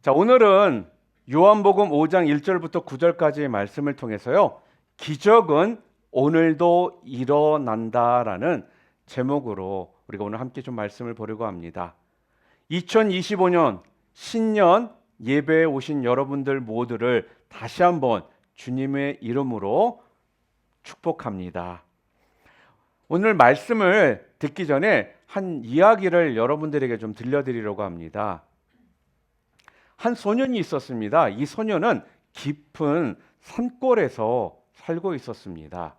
자, 오늘은 요한복음 5장 1절부터 9절까지의 말씀을 통해서요. 기적은 오늘도 일어난다라는 제목으로 우리가 오늘 함께 좀 말씀을 보려고 합니다. 2025년 신년 예배에 오신 여러분들 모두를 다시 한번 주님의 이름으로 축복합니다. 오늘 말씀을 듣기 전에 한 이야기를 여러분들에게 좀 들려드리려고 합니다. 한 소년이 있었습니다. 이 소년은 깊은 산골에서 살고 있었습니다.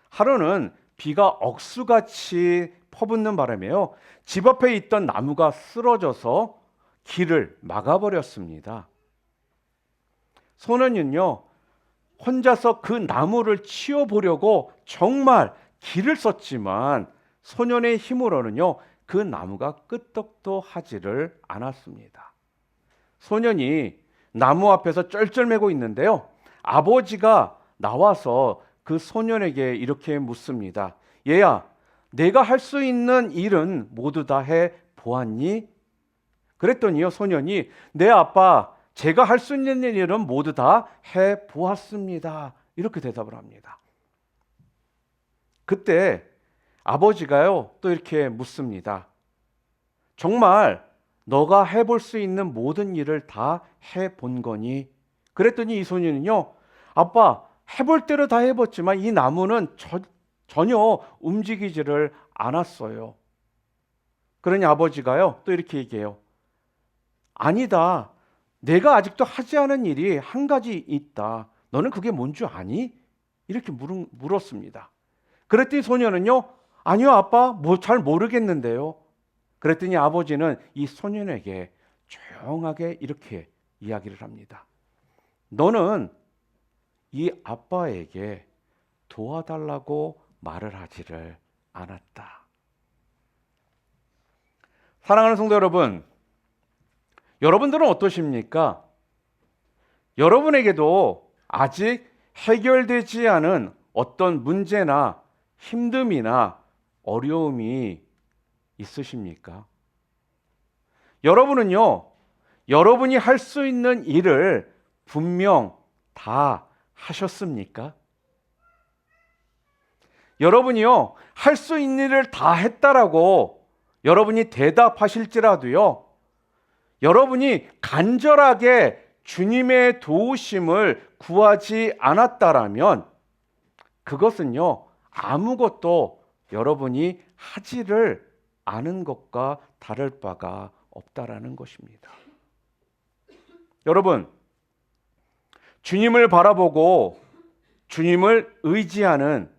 하루는 비가 억수같이 퍼붓는 바람에요. 집 앞에 있던 나무가 쓰러져서 길을 막아버렸습니다. 소년은요, 혼자서 그 나무를 치워보려고 정말 길을 썼지만 소년의 힘으로는요, 그 나무가 끄떡도 하지를 않았습니다. 소년이 나무 앞에서 쩔쩔매고 있는데요. 아버지가 나와서 그 소년에게 이렇게 묻습니다. 얘야, 내가 할 수 있는 일은 모두 다 해 보았니? 그랬더니요, 소년이 네 아빠, 제가 할 수 있는 일은 모두 다 해 보았습니다. 이렇게 대답을 합니다. 그때 아버지가요, 또 이렇게 묻습니다. 정말 너가 해볼 수 있는 모든 일을 다 해본 거니? 그랬더니 이 소년은요, 아빠, 해볼 대로 다 해봤지만 이 나무는 전혀 움직이지를 않았어요. 그러니 아버지가요, 또 이렇게 얘기해요. 아니다. 내가 아직도 하지 않은 일이 한 가지 있다. 너는 그게 뭔 줄 아니? 이렇게 물었습니다. 그랬더니 소년은요, 아니요, 아빠, 잘 모르겠는데요. 그랬더니 아버지는 이 소년에게 조용하게 이렇게 이야기를 합니다. 너는 이 아빠에게 도와달라고 말을 하지를 않았다. 사랑하는 성도 여러분, 여러분들은 어떠십니까? 여러분에게도 아직 해결되지 않은 어떤 문제나 힘듦이나 어려움이 있으십니까? 여러분은요, 여러분이 할 수 있는 일을 분명 다 하셨습니까? 여러분이요, 할 수 있는 일을 다 했다라고 여러분이 대답하실지라도요, 여러분이 간절하게 주님의 도우심을 구하지 않았다라면 그것은요, 아무것도 여러분이 하지를 않은 것과 다를 바가 없다라는 것입니다. 여러분, 주님을 바라보고 주님을 의지하는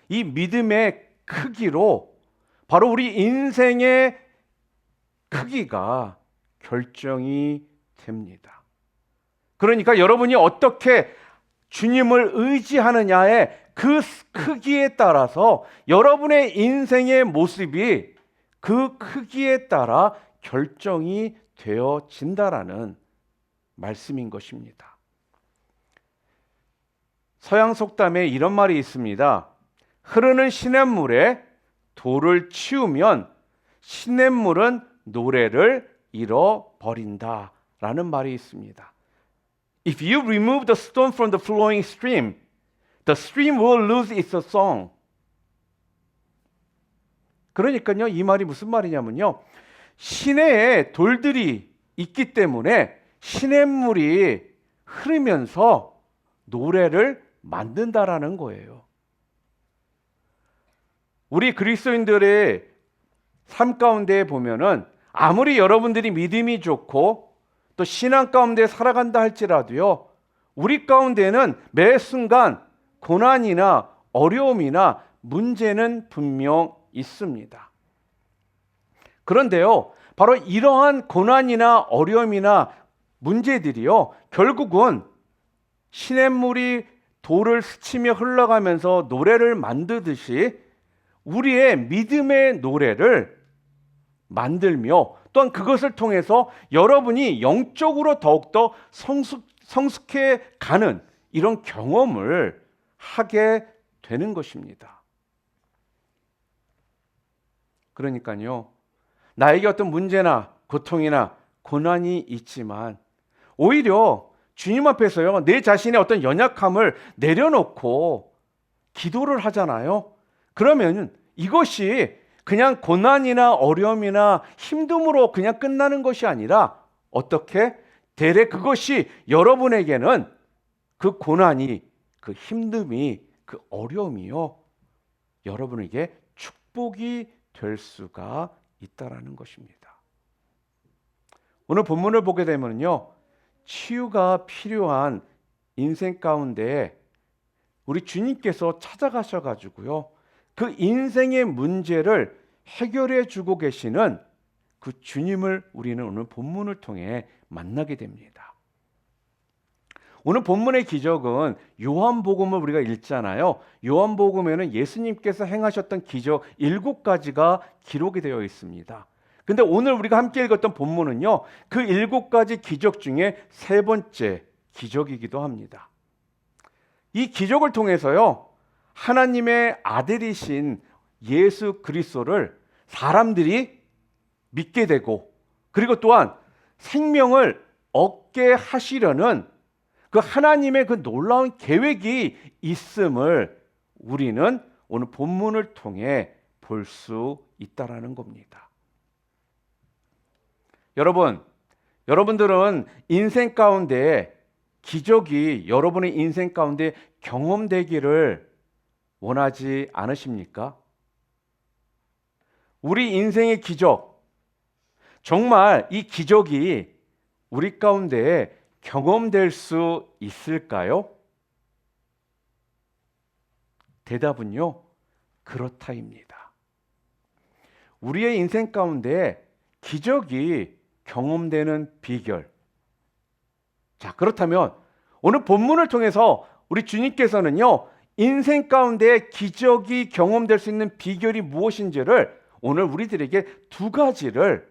이 믿음의 크기로 바로 우리 인생의 크기가 결정이 됩니다. 그러니까 여러분이 어떻게 주님을 의지하느냐의 그 크기에 따라서 여러분의 인생의 모습이 그 크기에 따라 결정이 되어진다라는 말씀인 것입니다. 서양 속담에 이런 말이 있습니다. 흐르는 시냇물에 돌을 치우면 시냇물은 노래를 잃어버린다 라는 말이 있습니다. If you remove the stone from the flowing stream, the stream will lose its song. 그러니까요, 이 말이 무슨 말이냐면요, 시내에 돌들이 있기 때문에 시냇물이 흐르면서 노래를 만든다라는 거예요. 우리 그리스도인들의 삶 가운데 보면은 아무리 여러분들이 믿음이 좋고 또 신앙 가운데 살아간다 할지라도요, 우리 가운데는 매 순간 고난이나 어려움이나 문제는 분명 있습니다. 그런데요, 바로 이러한 고난이나 어려움이나 문제들이요, 결국은 시냇물이 돌을 스치며 흘러가면서 노래를 만들듯이 우리의 믿음의 노래를 만들며 또한 그것을 통해서 여러분이 영적으로 더욱더 성숙해 가는 이런 경험을 하게 되는 것입니다. 그러니까요, 나에게 어떤 문제나 고통이나 고난이 있지만 오히려 주님 앞에서요, 내 자신의 어떤 연약함을 내려놓고 기도를 하잖아요. 그러면 이것이 그냥 고난이나 어려움이나 힘듦으로 그냥 끝나는 것이 아니라 어떻게? 대래 그것이 여러분에게는 그 고난이, 그 힘듦이, 그 어려움이요, 여러분에게 축복이 될 수가 있다라는 것입니다. 오늘 본문을 보게 되면요, 치유가 필요한 인생 가운데 우리 주님께서 찾아가셔가지고요, 그 인생의 문제를 해결해 주고 계시는 그 주님을 우리는 오늘 본문을 통해 만나게 됩니다. 오늘 본문의 기적은 요한복음을 우리가 읽잖아요. 요한복음에는 예수님께서 행하셨던 기적 7가지가 기록이 되어 있습니다. 근데 오늘 우리가 함께 읽었던 본문은요, 그 7가지 기적 중에 3번째 기적이기도 합니다. 이 기적을 통해서요, 하나님의 아들이신 예수 그리스도를 사람들이 믿게 되고, 그리고 또한 생명을 얻게 하시려는 그 하나님의 그 놀라운 계획이 있음을 우리는 오늘 본문을 통해 볼 수 있다라는 겁니다. 여러분들은 인생 가운데 기적이 여러분의 인생 가운데 경험되기를 원하지 않으십니까? 우리 인생의 기적, 정말 이 기적이 우리 가운데 경험될 수 있을까요? 대답은요, 그렇다입니다. 우리의 인생 가운데 기적이 경험되는 비결. 자, 그렇다면 오늘 본문을 통해서 우리 주님께서는요, 인생 가운데 기적이 경험될 수 있는 비결이 무엇인지를 오늘 우리들에게 2가지를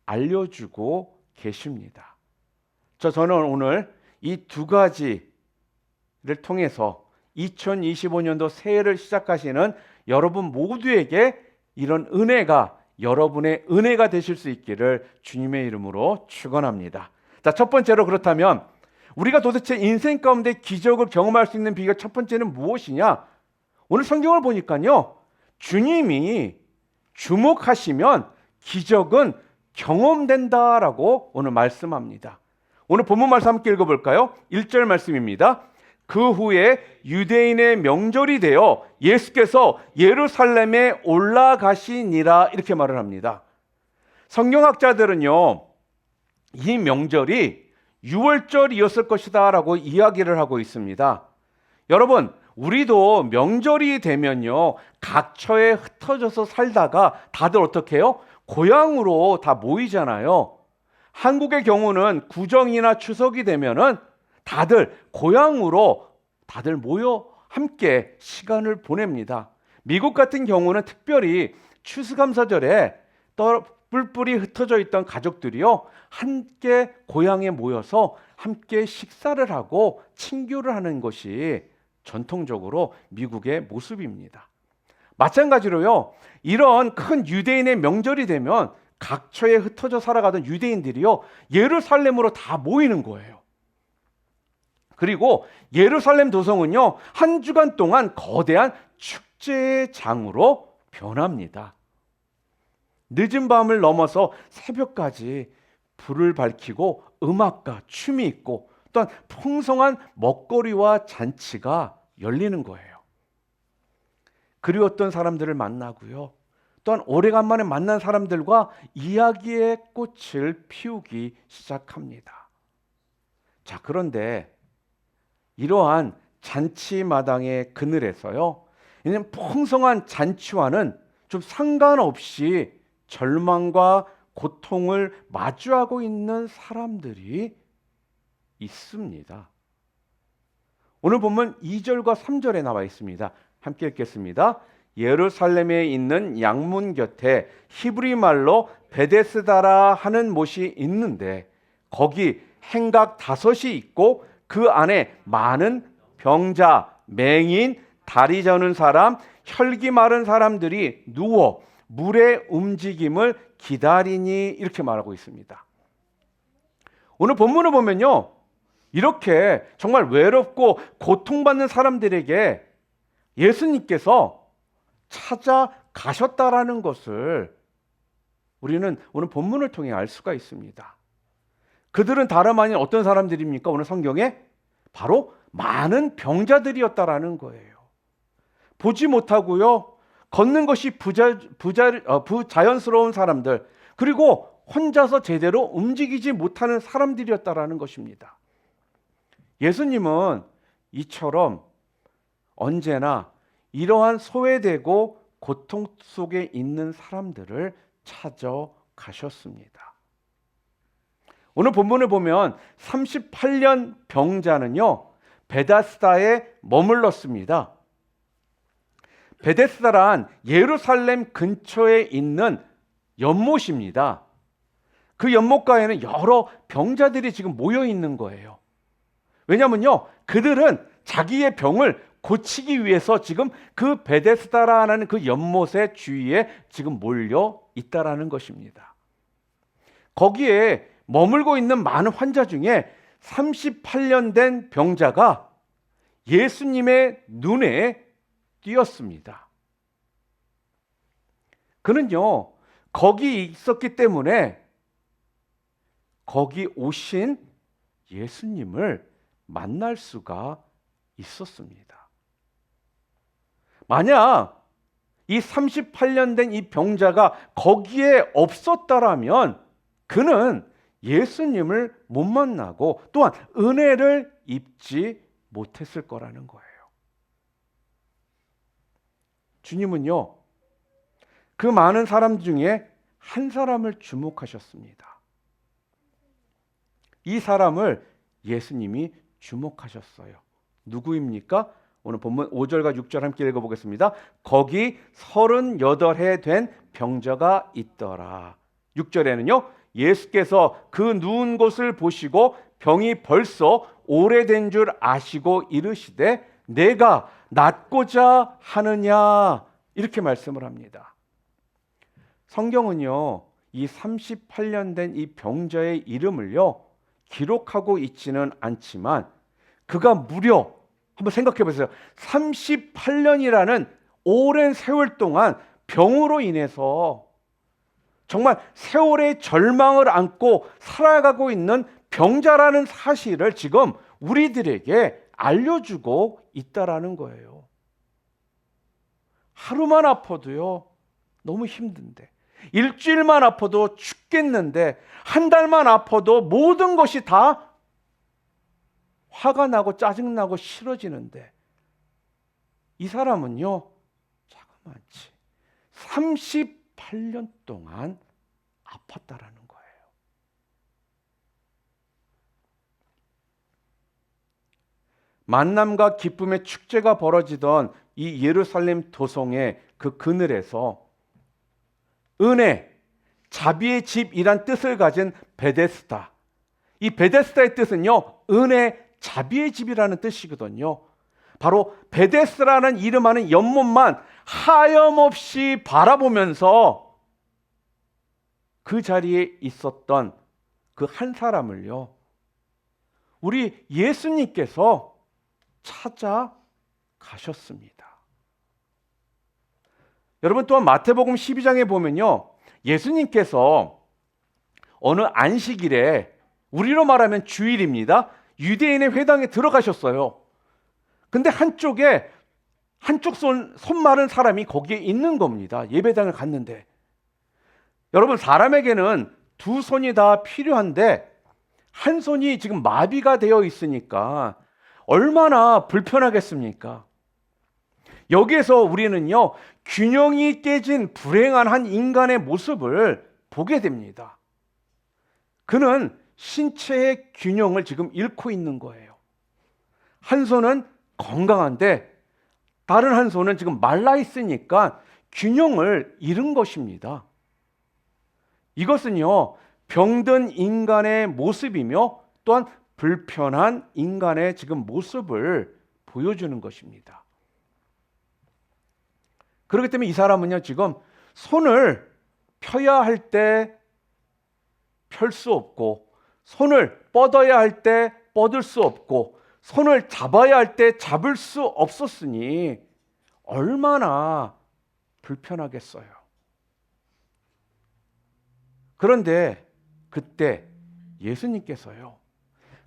알려주고 계십니다. 저는 오늘 이 2가지를 통해서 2025년도 새해를 시작하시는 여러분 모두에게 이런 은혜가 여러분의 은혜가 되실 수 있기를 주님의 이름으로 축원합니다. 자, 첫 번째로, 그렇다면 우리가 도대체 인생 가운데 기적을 경험할 수 있는 비결 첫 번째는 무엇이냐? 오늘 성경을 보니까요, 주님이 주목하시면 기적은 경험된다라고 오늘 말씀합니다. 오늘 본문 말씀 함께 읽어볼까요? 1절 말씀입니다. 그 후에 유대인의 명절이 되어 예수께서 예루살렘에 올라가시니라, 이렇게 말을 합니다. 성경학자들은요, 이 명절이 6월절이었을 것이다 라고 이야기를 하고 있습니다. 여러분, 우리도 명절이 되면요, 각처에 흩어져서 살다가 다들 어떻게 해요? 고향으로 다 모이잖아요. 한국의 경우는 구정이나 추석이 되면은 다들 고향으로 다들 모여 함께 시간을 보냅니다. 미국 같은 경우는 특별히 추수감사절에 뿔뿔이 흩어져 있던 가족들이요, 함께 고향에 모여서 함께 식사를 하고 친교를 하는 것이 전통적으로 미국의 모습입니다. 마찬가지로요, 이런 큰 유대인의 명절이 되면 각처에 흩어져 살아가던 유대인들이요, 예루살렘으로 다 모이는 거예요. 그리고 예루살렘 도성은요, 한 주간 동안 거대한 축제의 장으로 변합니다. 늦은 밤을 넘어서 새벽까지 불을 밝히고 음악과 춤이 있고 또한 풍성한 먹거리와 잔치가 열리는 거예요. 그리웠던 사람들을 만나고요, 또한 오래간만에 만난 사람들과 이야기의 꽃을 피우기 시작합니다. 자, 그런데 이러한 잔치마당의 그늘에서요, 이는 풍성한 잔치와는 좀 상관없이 절망과 고통을 마주하고 있는 사람들이 있습니다. 오늘 보면 2절과 3절에 나와 있습니다. 함께 읽겠습니다. 예루살렘에 있는 양문 곁에 히브리 말로 베데스다라 하는 못이 있는데 거기 행각 5이 있고 그 안에 많은 병자, 맹인, 다리 저는 사람, 혈기 마른 사람들이 누워 물의 움직임을 기다리니, 이렇게 말하고 있습니다. 오늘 본문을 보면요, 이렇게 정말 외롭고 고통받는 사람들에게 예수님께서 찾아가셨다라는 것을 우리는 오늘 본문을 통해 알 수가 있습니다. 그들은 다름 아닌 어떤 사람들입니까? 오늘 성경에 바로 많은 병자들이었다라는 거예요. 보지 못하고요, 걷는 것이 부자연스러운 사람들, 그리고 혼자서 제대로 움직이지 못하는 사람들이었다라는 것입니다. 예수님은 이처럼 언제나 이러한 소외되고 고통 속에 있는 사람들을 찾아가셨습니다. 오늘 본문을 보면 38년 병자는요, 베다스다에 머물렀습니다. 베데스다란 예루살렘 근처에 있는 연못입니다. 그 연못가에는 여러 병자들이 지금 모여 있는 거예요. 왜냐면요, 그들은 자기의 병을 고치기 위해서 지금 그 베데스다라는 그 연못의 주위에 지금 몰려 있다라는 것입니다. 거기에 머물고 있는 많은 환자 중에 38년 된 병자가 예수님의 눈에 띄었습니다. 그는요, 거기 있었기 때문에 거기 오신 예수님을 만날 수가 있었습니다. 만약 이 38년 된 이 병자가 거기에 없었다라면 그는 예수님을 못 만나고 또한 은혜를 입지 못했을 거라는 거예요. 주님은요, 그 많은 사람 중에 한 사람을 주목하셨습니다. 이 사람을 예수님이 주목하셨어요. 누구입니까? 오늘 본문 5절과 6절 함께 읽어보겠습니다. 거기 38해 된 병자가 있더라. 6절에는요, 예수께서 그 누운 곳을 보시고 병이 벌써 오래된 줄 아시고 이르시되 내가 낫고자 하느냐, 이렇게 말씀을 합니다. 성경은요, 이 38년 된 이 병자의 이름을요, 기록하고 있지는 않지만 그가 무려, 한번 생각해 보세요, 38년이라는 오랜 세월 동안 병으로 인해서 정말 세월의 절망을 안고 살아가고 있는 병자라는 사실을 지금 우리들에게 알려주고 있다라는 거예요. 하루만 아파도요, 너무 힘든데, 일주일만 아파도 죽겠는데, 한 달만 아파도 모든 것이 다 화가 나고 짜증나고 싫어지는데, 이 사람은요, 자그마치 38년 동안 아팠다라는 거예요. 만남과 기쁨의 축제가 벌어지던 이 예루살렘 도성의 그 그늘에서 은혜, 자비의 집이란 뜻을 가진 베데스다. 이 베데스다의 뜻은요, 은혜, 자비의 집이라는 뜻이거든요. 바로 베데스다라는 이름하는 연못만 하염없이 바라보면서 그 자리에 있었던 그 한 사람을요, 우리 예수님께서 찾아가셨습니다. 여러분, 또한 마태복음 12장에 보면요, 예수님께서 어느 안식일에, 우리로 말하면 주일입니다, 유대인의 회당에 들어가셨어요. 근데 한쪽 손 마른 사람이 거기에 있는 겁니다. 예배당을 갔는데. 여러분, 사람에게는 두 손이 다 필요한데 한 손이 지금 마비가 되어 있으니까 얼마나 불편하겠습니까? 여기에서 우리는요, 균형이 깨진 불행한 한 인간의 모습을 보게 됩니다. 그는 신체의 균형을 지금 잃고 있는 거예요. 한 손은 건강한데 다른 한 손은 지금 말라 있으니까 균형을 잃은 것입니다. 이것은요, 병든 인간의 모습이며 또한 불편한 인간의 지금 모습을 보여주는 것입니다. 그렇기 때문에 이 사람은요, 지금 손을 펴야 할 때 펼 수 없고 손을 뻗어야 할 때 뻗을 수 없고 손을 잡아야 할 때 잡을 수 없었으니 얼마나 불편하겠어요. 그런데 그때 예수님께서요,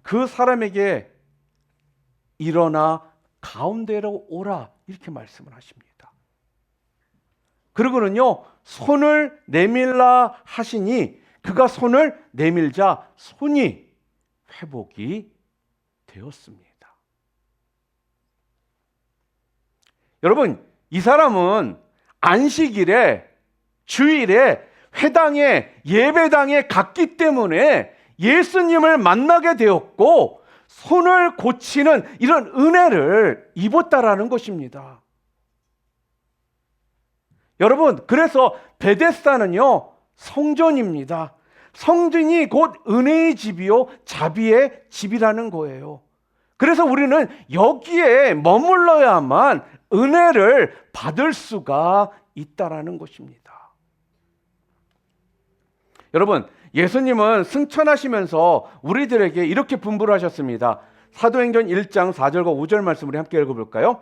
그 사람에게 일어나 가운데로 오라 이렇게 말씀을 하십니다. 그리고는요, 손을 내밀라 하시니 그가 손을 내밀자 손이 회복이 되었습니다. 여러분, 이 사람은 안식일에, 주일에 회당에, 예배당에 갔기 때문에 예수님을 만나게 되었고 손을 고치는 이런 은혜를 입었다라는 것입니다. 여러분, 그래서 베데스다는요, 성전입니다. 성전이 곧 은혜의 집이요 자비의 집이라는 거예요. 그래서 우리는 여기에 머물러야만 은혜를 받을 수가 있다라는 것입니다. 여러분, 예수님은 승천하시면서 우리들에게 이렇게 분부를 하셨습니다. 사도행전 1장 4절과 5절 말씀을 함께 읽어볼까요?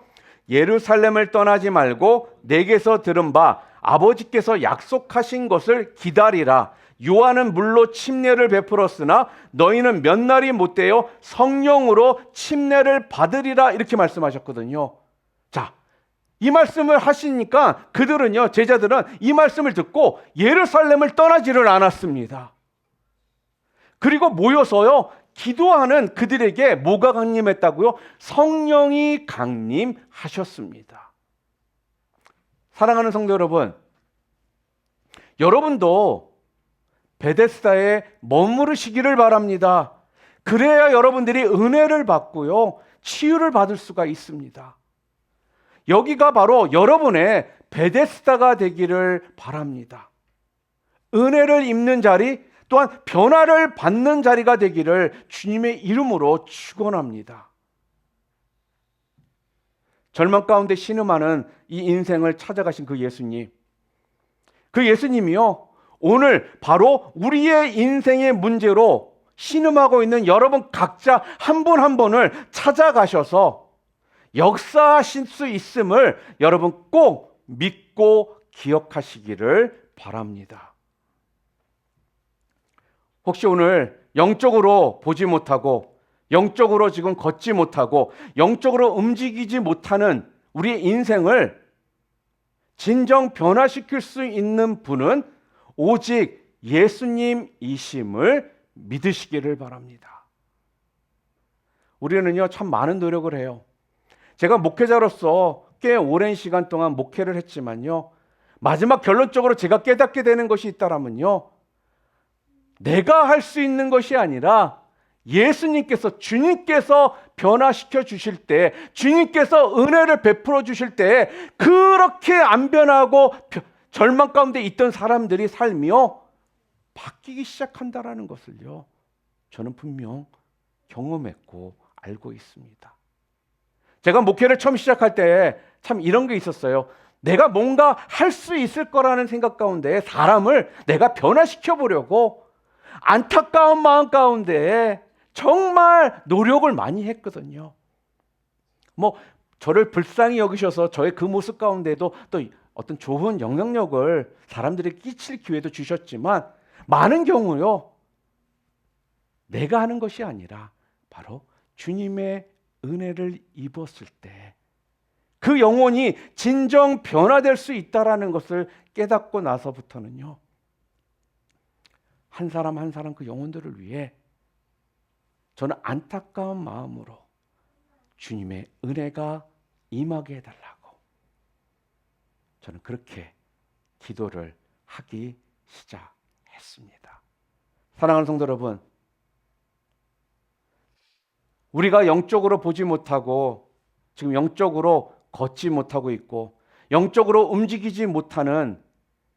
예루살렘을 떠나지 말고 내게서 들은 바 아버지께서 약속하신 것을 기다리라. 요한은 물로 침례를 베풀었으나 너희는 몇 날이 못되어 성령으로 침례를 받으리라 이렇게 말씀하셨거든요. 자, 이 말씀을 하시니까 그들은요, 제자들은 이 말씀을 듣고 예루살렘을 떠나지를 않았습니다. 그리고 모여서요, 기도하는 그들에게 뭐가 강림했다고요? 성령이 강림하셨습니다. 사랑하는 성도 여러분, 여러분도 베데스다에 머무르시기를 바랍니다. 그래야 여러분들이 은혜를 받고요, 치유를 받을 수가 있습니다. 여기가 바로 여러분의 베데스다가 되기를 바랍니다. 은혜를 입는 자리, 또한 변화를 받는 자리가 되기를 주님의 이름으로 축원합니다. 절망 가운데 신음하는 이 인생을 찾아가신 그 예수님, 그 예수님이요, 오늘 바로 우리의 인생의 문제로 신음하고 있는 여러분 각자 한 분 한 분을 찾아가셔서 역사하실 수 있음을 여러분 꼭 믿고 기억하시기를 바랍니다. 혹시 오늘 영적으로 보지 못하고 영적으로 지금 걷지 못하고 영적으로 움직이지 못하는 우리의 인생을 진정 변화시킬 수 있는 분은 오직 예수님이심을 믿으시기를 바랍니다. 우리는요, 참 많은 노력을 해요. 제가 목회자로서 꽤 오랜 시간 동안 목회를 했지만요, 마지막 결론적으로 제가 깨닫게 되는 것이 있다라면요, 내가 할 수 있는 것이 아니라 예수님께서, 주님께서 변화시켜 주실 때, 주님께서 은혜를 베풀어 주실 때 그렇게 안 변하고 절망 가운데 있던 사람들이 삶이요 바뀌기 시작한다라는 것을요, 저는 분명 경험했고 알고 있습니다. 제가 목회를 처음 시작할 때 참 이런 게 있었어요. 내가 뭔가 할 수 있을 거라는 생각 가운데 사람을 내가 변화시켜 보려고 안타까운 마음 가운데 정말 노력을 많이 했거든요. 뭐 저를 불쌍히 여기셔서 저의 그 모습 가운데도 또 어떤 좋은 영향력을 사람들에게 끼칠 기회도 주셨지만 많은 경우요, 내가 하는 것이 아니라 바로 주님의 은혜를 입었을 때 그 영혼이 진정 변화될 수 있다라는 것을 깨닫고 나서부터는요, 한 사람 한 사람 그 영혼들을 위해 저는 안타까운 마음으로 주님의 은혜가 임하게 해달라고 저는 그렇게 기도를 하기 시작했습니다. 사랑하는 성도 여러분, 우리가 영적으로 보지 못하고 지금 영적으로 걷지 못하고 있고 영적으로 움직이지 못하는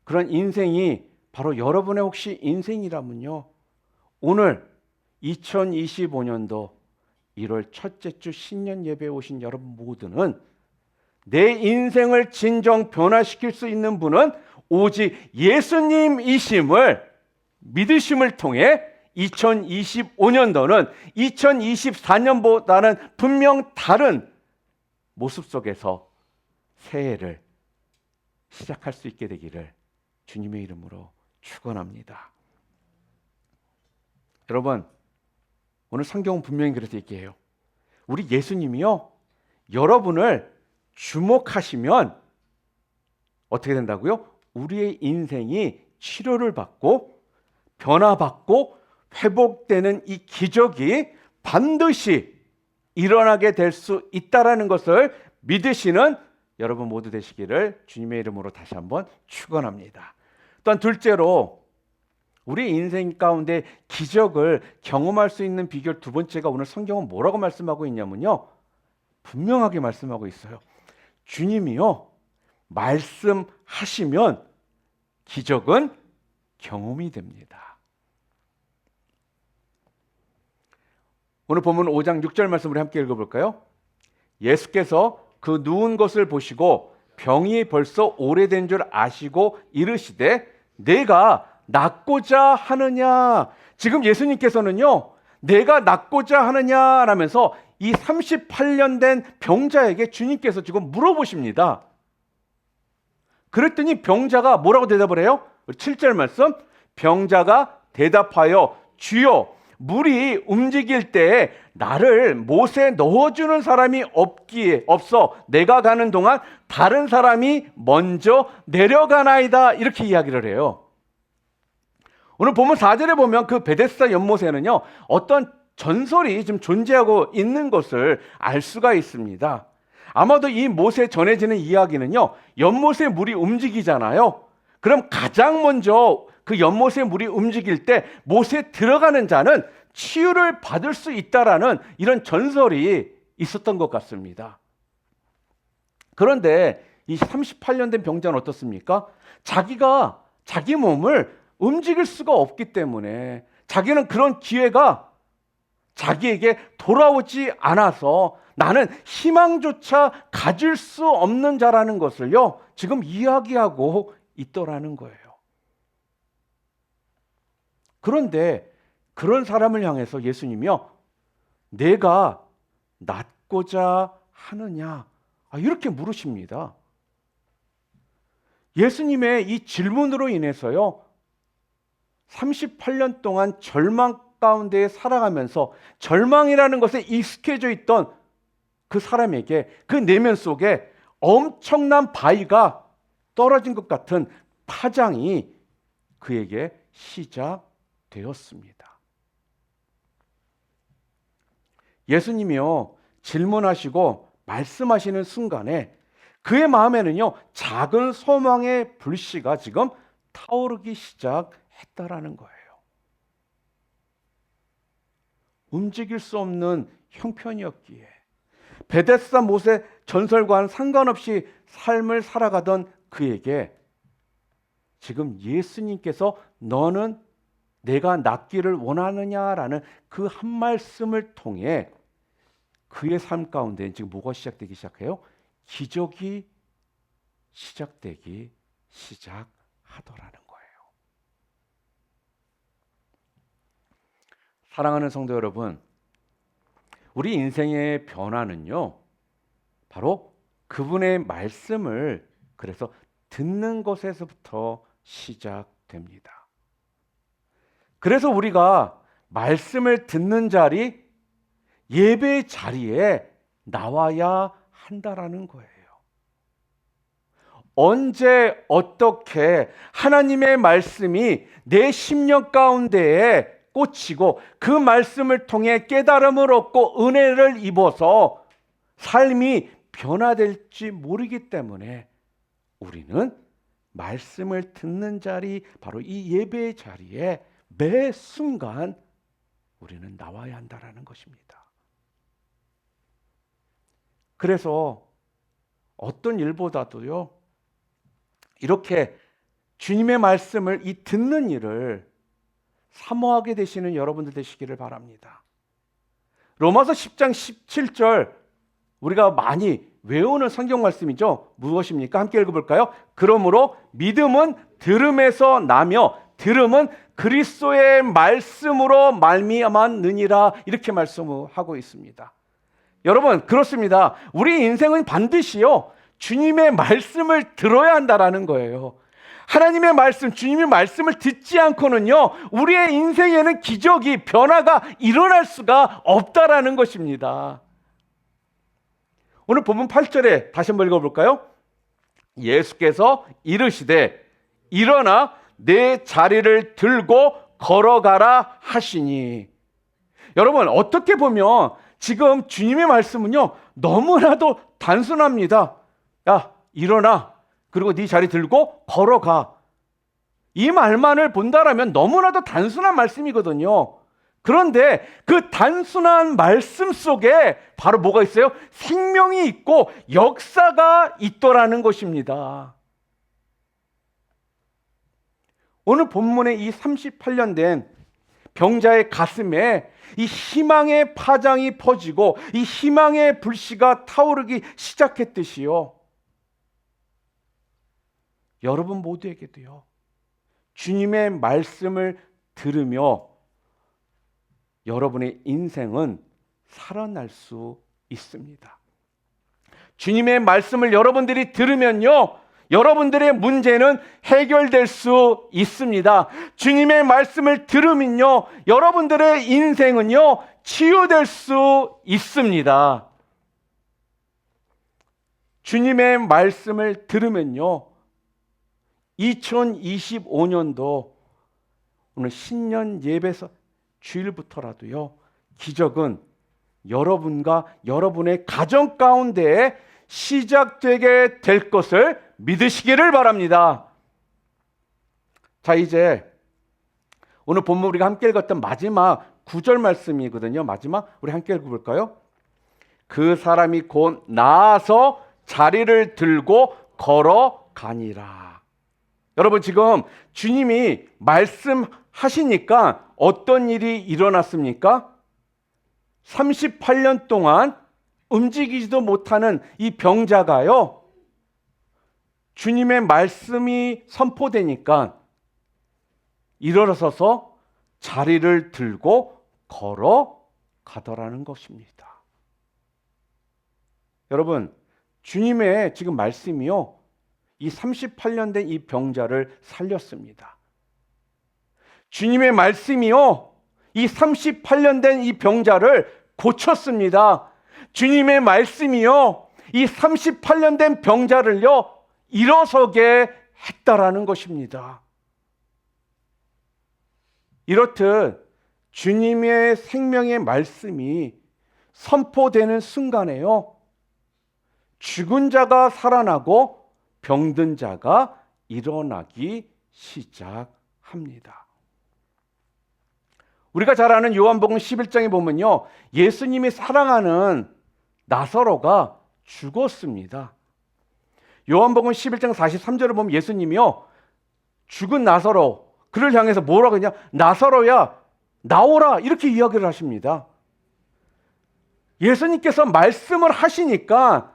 그런 인생이 바로 여러분의 혹시 인생이라면요, 오늘 2025년도 1월 첫째 주 신년 예배에 오신 여러분 모두는 내 인생을 진정 변화시킬 수 있는 분은 오직 예수님이심을 믿으심을 통해 2025년도는 2024년보다는 분명 다른 모습 속에서 새해를 시작할 수 있게 되기를 주님의 이름으로 축원합니다. 여러분, 오늘 성경은 분명히 그래서 얘기해요. 우리 예수님이요, 여러분을 주목하시면 어떻게 된다고요? 우리의 인생이 치료를 받고 변화받고 회복되는 이 기적이 반드시 일어나게 될 수 있다라는 것을 믿으시는 여러분 모두 되시기를 주님의 이름으로 다시 한번 축원합니다. 또한 둘째로 우리 인생 가운데 기적을 경험할 수 있는 비결 두 번째가, 오늘 성경은 뭐라고 말씀하고 있냐면요, 분명하게 말씀하고 있어요. 주님이요, 말씀하시면 기적은 경험이 됩니다. 오늘 본문 5장 6절 말씀을 함께 읽어볼까요? 예수께서 그 누운 것을 보시고 병이 벌써 오래된 줄 아시고 이르시되 내가 낫고자 하느냐. 지금 예수님께서는요, 내가 낫고자 하느냐 라면서 이 38년 된 병자에게 주님께서 지금 물어보십니다. 그랬더니 병자가 뭐라고 대답을 해요? 7절 말씀, 병자가 대답하여 주여, 물이 움직일 때에 나를 못에 넣어주는 사람이 없어 내가 가는 동안 다른 사람이 먼저 내려가나이다, 이렇게 이야기를 해요. 오늘 보면 4절에 보면 그 베데스다 연못에는요, 어떤 전설이 지금 존재하고 있는 것을 알 수가 있습니다. 아마도 이 못에 전해지는 이야기는요, 연못에 물이 움직이잖아요. 그럼 가장 먼저 그 연못에 물이 움직일 때 못에 들어가는 자는 치유를 받을 수 있다라는 이런 전설이 있었던 것 같습니다. 그런데 이 38년 된 병자는 어떻습니까? 자기가 자기 몸을 움직일 수가 없기 때문에 자기는 그런 기회가 자기에게 돌아오지 않아서 나는 희망조차 가질 수 없는 자라는 것을요, 지금 이야기하고 있더라는 거예요. 그런데 그런 사람을 향해서 예수님이요, 내가 낫고자 하느냐, 이렇게 물으십니다. 예수님의 이 질문으로 인해서요, 38년 동안 절망 가운데 살아가면서 절망이라는 것에 익숙해져 있던 그 사람에게 그 내면 속에 엄청난 바위가 떨어진 것 같은 파장이 그에게 시작되었습니다. 예수님이요, 질문하시고 말씀하시는 순간에 그의 마음에는요, 작은 소망의 불씨가 지금 타오르기 시작했다라는 거예요. 움직일 수 없는 형편이었기에 베데스다 못의 전설과는 상관없이 삶을 살아가던 그에게 지금 예수님께서 너는 내가 낫기를 원하느냐라는 그 한 말씀을 통해 그의 삶 가운데 지금 뭐가 시작되기 시작해요? 기적이 시작되기 시작하더라는 거예요. 사랑하는 성도 여러분, 우리 인생의 변화는요, 바로 그분의 말씀을 그래서 듣는 것에서부터 시작됩니다. 그래서 우리가 말씀을 듣는 자리, 예배의 자리에 나와야 한다라는 거예요. 언제 어떻게 하나님의 말씀이 내 심령 가운데에 꽂히고 그 말씀을 통해 깨달음을 얻고 은혜를 입어서 삶이 변화될지 모르기 때문에 우리는 말씀을 듣는 자리, 바로 이 예배의 자리에 매 순간 우리는 나와야 한다는 것입니다. 그래서 어떤 일보다도요, 이렇게 주님의 말씀을 이 듣는 일을 사모하게 되시는 여러분들 되시기를 바랍니다. 로마서 10장 17절 우리가 많이 외우는 성경 말씀이죠. 무엇입니까? 함께 읽어볼까요? 그러므로 믿음은 들음에서 나며 들음은 그리스도의 말씀으로 말미암았느니라 이렇게 말씀하고 있습니다. 여러분 그렇습니다. 우리 인생은 반드시요 주님의 말씀을 들어야 한다라는 거예요. 하나님의 말씀, 주님의 말씀을 듣지 않고는요 우리의 인생에는 기적이, 변화가 일어날 수가 없다라는 것입니다. 오늘 본문 8절에 다시 한번 읽어볼까요? 예수께서 이르시되 일어나 내 자리를 들고 걸어가라 하시니. 여러분 어떻게 보면 지금 주님의 말씀은요 너무나도 단순합니다. 야 일어나, 그리고 네 자리 들고 걸어가. 이 말만을 본다라면 너무나도 단순한 말씀이거든요. 그런데 그 단순한 말씀 속에 바로 뭐가 있어요? 생명이 있고 역사가 있더라는 것입니다. 오늘 본문의 이 38년 된 병자의 가슴에 이 희망의 파장이 퍼지고 이 희망의 불씨가 타오르기 시작했듯이요. 여러분 모두에게도요. 주님의 말씀을 들으며 여러분의 인생은 살아날 수 있습니다. 주님의 말씀을 여러분들이 들으면요. 여러분들의 문제는 해결될 수 있습니다. 주님의 말씀을 들으면요. 여러분들의 인생은요. 치유될 수 있습니다. 주님의 말씀을 들으면요. 2025년도 오늘 신년 예배서 주일부터라도요. 기적은 여러분과 여러분의 가정 가운데에 시작되게 될 것을 믿으시기를 바랍니다. 자, 이제 오늘 본문 우리가 함께 읽었던 마지막 9절 말씀이거든요. 마지막 우리 함께 읽어볼까요? 그 사람이 곧 나아서 자리를 들고 걸어가니라. 여러분 지금 주님이 말씀하시니까 어떤 일이 일어났습니까? 38년 동안 움직이지도 못하는 이 병자가요. 주님의 말씀이 선포되니까 일어서서 자리를 들고 걸어가더라는 것입니다. 여러분, 주님의 지금 말씀이요. 이 38년 된 이 병자를 살렸습니다. 주님의 말씀이요. 이 38년 된 이 병자를 고쳤습니다. 주님의 말씀이요. 이 38년 된 병자를요. 일어서게 했다라는 것입니다. 이렇듯 주님의 생명의 말씀이 선포되는 순간에요. 죽은 자가 살아나고 병든 자가 일어나기 시작합니다. 우리가 잘 아는 요한복음 11장에 보면요. 예수님이 사랑하는 나사로가 죽었습니다. 요한복음 11장 43절을 보면 예수님이요. 죽은 나사로, 그를 향해서 뭐라고 하냐? 나사로야, 나오라. 이렇게 이야기를 하십니다. 예수님께서 말씀을 하시니까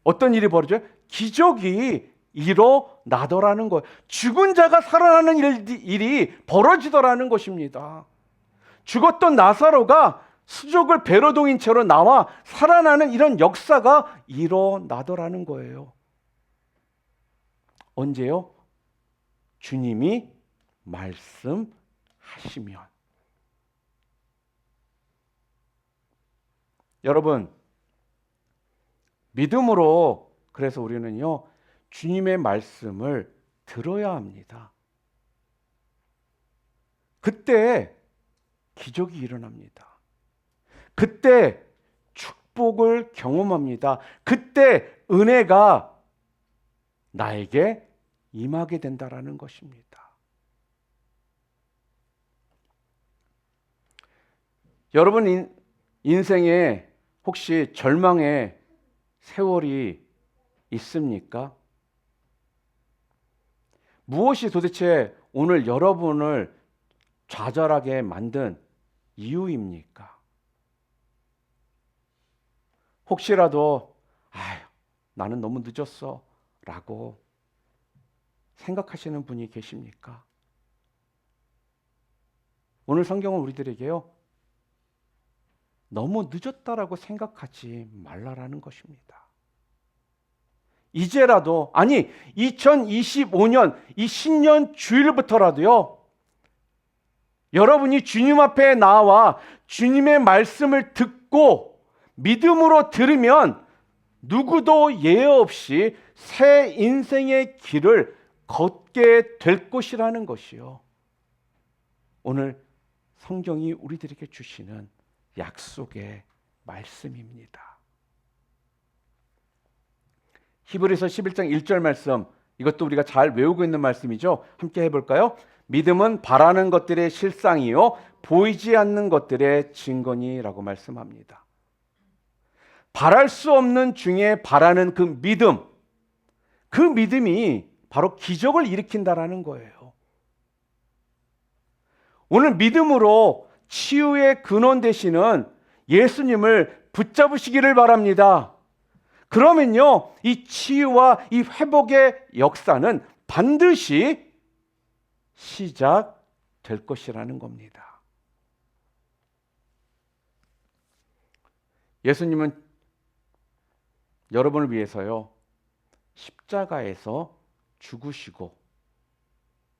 어떤 일이 벌어져요? 기적이 일어나더라는 거예요. 죽은 자가 살아나는 일이 벌어지더라는 것입니다. 죽었던 나사로가 수족을 배로 동인 채로 나와 살아나는 이런 역사가 일어나더라는 거예요. 언제요? 주님이 말씀하시면. 여러분, 믿음으로 그래서 우리는요, 주님의 말씀을 들어야 합니다. 그때 기적이 일어납니다. 그때 축복을 경험합니다. 그때 은혜가 나에게 임하게 된다라는 것입니다. 여러분 인생에 혹시 절망의 세월이 있습니까? 무엇이 도대체 오늘 여러분을 좌절하게 만든 이유입니까? 혹시라도 나는 너무 늦었어 라고 생각하시는 분이 계십니까? 오늘 성경은 우리들에게요, 너무 늦었다라고 생각하지 말라라는 것입니다. 이제라도, 아니 2025년 이 신년 주일부터라도요, 여러분이 주님 앞에 나와 주님의 말씀을 듣고 믿음으로 들으면 누구도 예외 없이 새 인생의 길을 걷게 될 것이라는 것이요, 오늘 성경이 우리들에게 주시는 약속의 말씀입니다. 히브리서 11장 1절 말씀, 이것도 우리가 잘 외우고 있는 말씀이죠. 함께 해볼까요? 믿음은 바라는 것들의 실상이요 보이지 않는 것들의 증거니라고 말씀합니다. 바랄 수 없는 중에 바라는 그 믿음, 그 믿음이 바로 기적을 일으킨다라는 거예요. 오늘 믿음으로 치유의 근원 되시는 예수님을 붙잡으시기를 바랍니다. 그러면요, 이 치유와 이 회복의 역사는 반드시 시작될 것이라는 겁니다. 예수님은 여러분을 위해서요, 십자가에서 죽으시고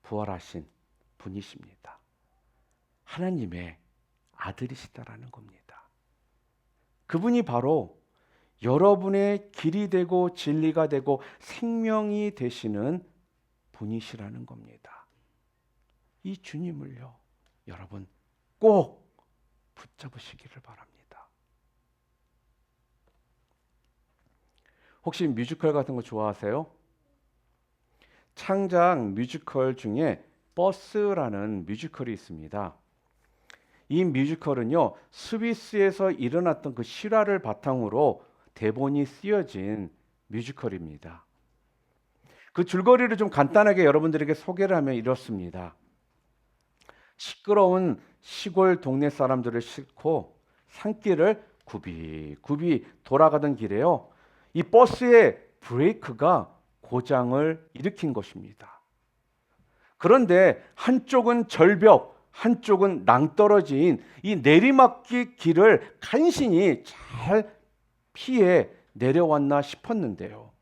부활하신 분이십니다. 하나님의 아들이시다라는 겁니다. 그분이 바로 여러분의 길이 되고 진리가 되고 생명이 되시는 분이시라는 겁니다. 이 주님을요, 여러분 꼭 붙잡으시기를 바랍니다. 혹시 뮤지컬 같은 거 좋아하세요? 창작 뮤지컬 중에 버스라는 뮤지컬이 있습니다. 이 뮤지컬은요, 스위스에서 일어났던 그 실화를 바탕으로 대본이 쓰여진 뮤지컬입니다. 그 줄거리를 좀 간단하게 여러분들에게 소개를 하면 이렇습니다. 시끄러운 시골 동네 사람들을 싣고 산길을 굽이굽이 돌아가던 길에요, 이 버스의 브레이크가 고장을 일으킨 것입니다. 그런데 한쪽은 절벽, 한쪽은 낭떠러지인 이 내리막길 길을 간신히 잘 피해 내려왔나 싶었는데요,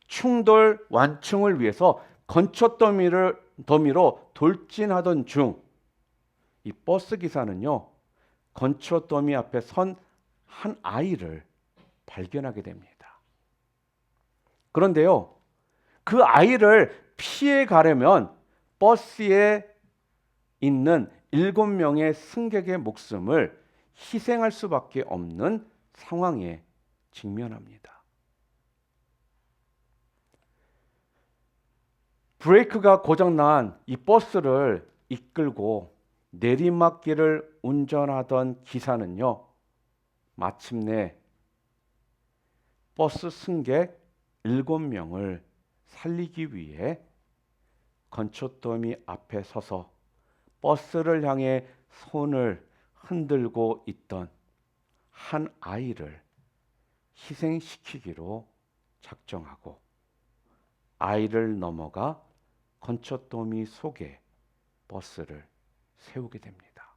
충돌 완충을 위해서 건초더미로 돌진하던 중 이 버스 기사는요, 건초더미 앞에 선 한 아이를 발견하게 됩니다. 그런데요, 그 아이를 피해 가려면 버스에 있는 7명의 승객의 목숨을 희생할 수밖에 없는 상황에 직면합니다. 브레이크가 고장난 이 버스를 이끌고 내리막길을 운전하던 기사는요, 마침내 버스 승객 7명을 살리기 위해 건초더미 앞에 서서 버스를 향해 손을 흔들고 있던 한 아이를 희생시키기로 작정하고 아이를 넘어가 건초더미 속에 버스를 세우게 됩니다.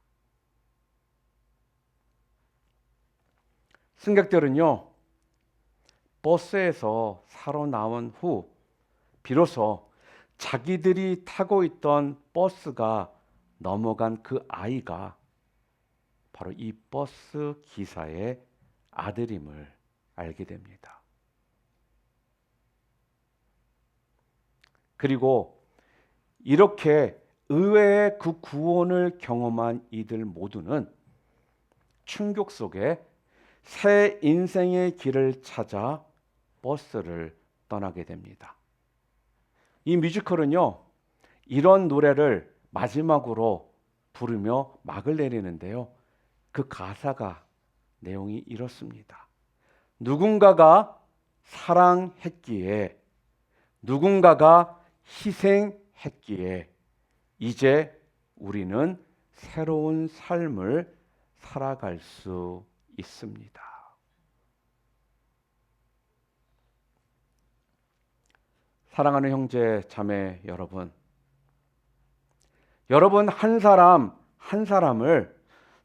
승객들은요, 버스에서 살아나온 후 비로소 자기들이 타고 있던 버스가 넘어간 그 아이가 바로 이 버스 기사의 아들임을 알게 됩니다. 그리고 이렇게 의외의 그 구원을 경험한 이들 모두는 충격 속에 새 인생의 길을 찾아 버스를 떠나게 됩니다. 이 뮤지컬은요, 이런 노래를 마지막으로 부르며 막을 내리는데요, 그 가사가 내용이 이렇습니다. 누군가가 사랑했기에, 누군가가 희생했기에 이제 우리는 새로운 삶을 살아갈 수 있습니다. 사랑하는 형제 자매 여러분, 여러분, 한 사람 한 사람을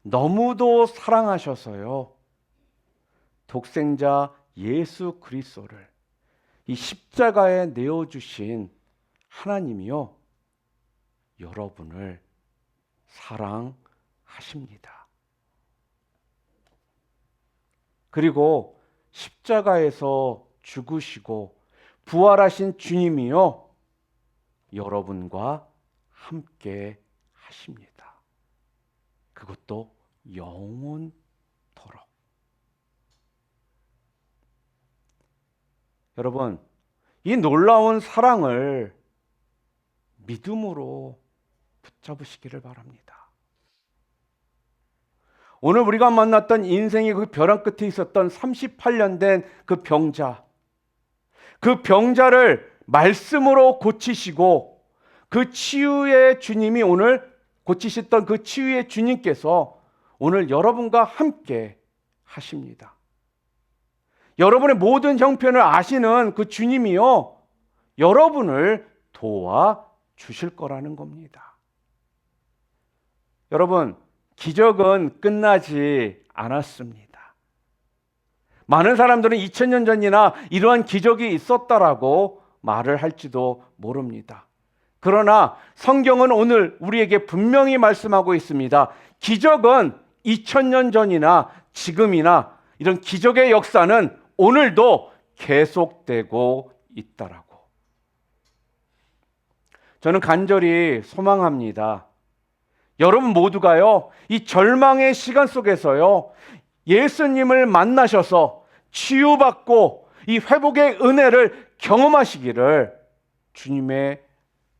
너무도 사랑하셔서요. 독생자 예수 그리스도를 이 십자가에 내어주신 하나님이요. 여러분을 사랑하십니다. 그리고 십자가에서 죽으시고 부활하신 주님이요. 여러분과 함께 하십니다. 그것도 영원토록. 여러분, 이 놀라운 사랑을 믿음으로 붙잡으시기를 바랍니다. 오늘 우리가 만났던 인생의 그 벼랑 끝에 있었던 38년 된 그 병자, 그 병자를 말씀으로 고치시고 그 치유의 주님이 오늘 고치셨던 그 치유의 주님께서 오늘 여러분과 함께 하십니다. 여러분의 모든 형편을 아시는 그 주님이요, 여러분을 도와주실 거라는 겁니다. 여러분, 기적은 끝나지 않았습니다. 많은 사람들은 2000년 전이나 이러한 기적이 있었다라고 말을 할지도 모릅니다. 그러나 성경은 오늘 우리에게 분명히 말씀하고 있습니다. 기적은 2000년 전이나 지금이나 이런 기적의 역사는 오늘도 계속되고 있다라고. 저는 간절히 소망합니다. 여러분 모두가요, 이 절망의 시간 속에서요, 예수님을 만나셔서 치유받고 이 회복의 은혜를 경험하시기를 주님의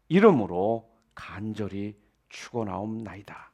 이름으로 간절히 축원하옵나이다.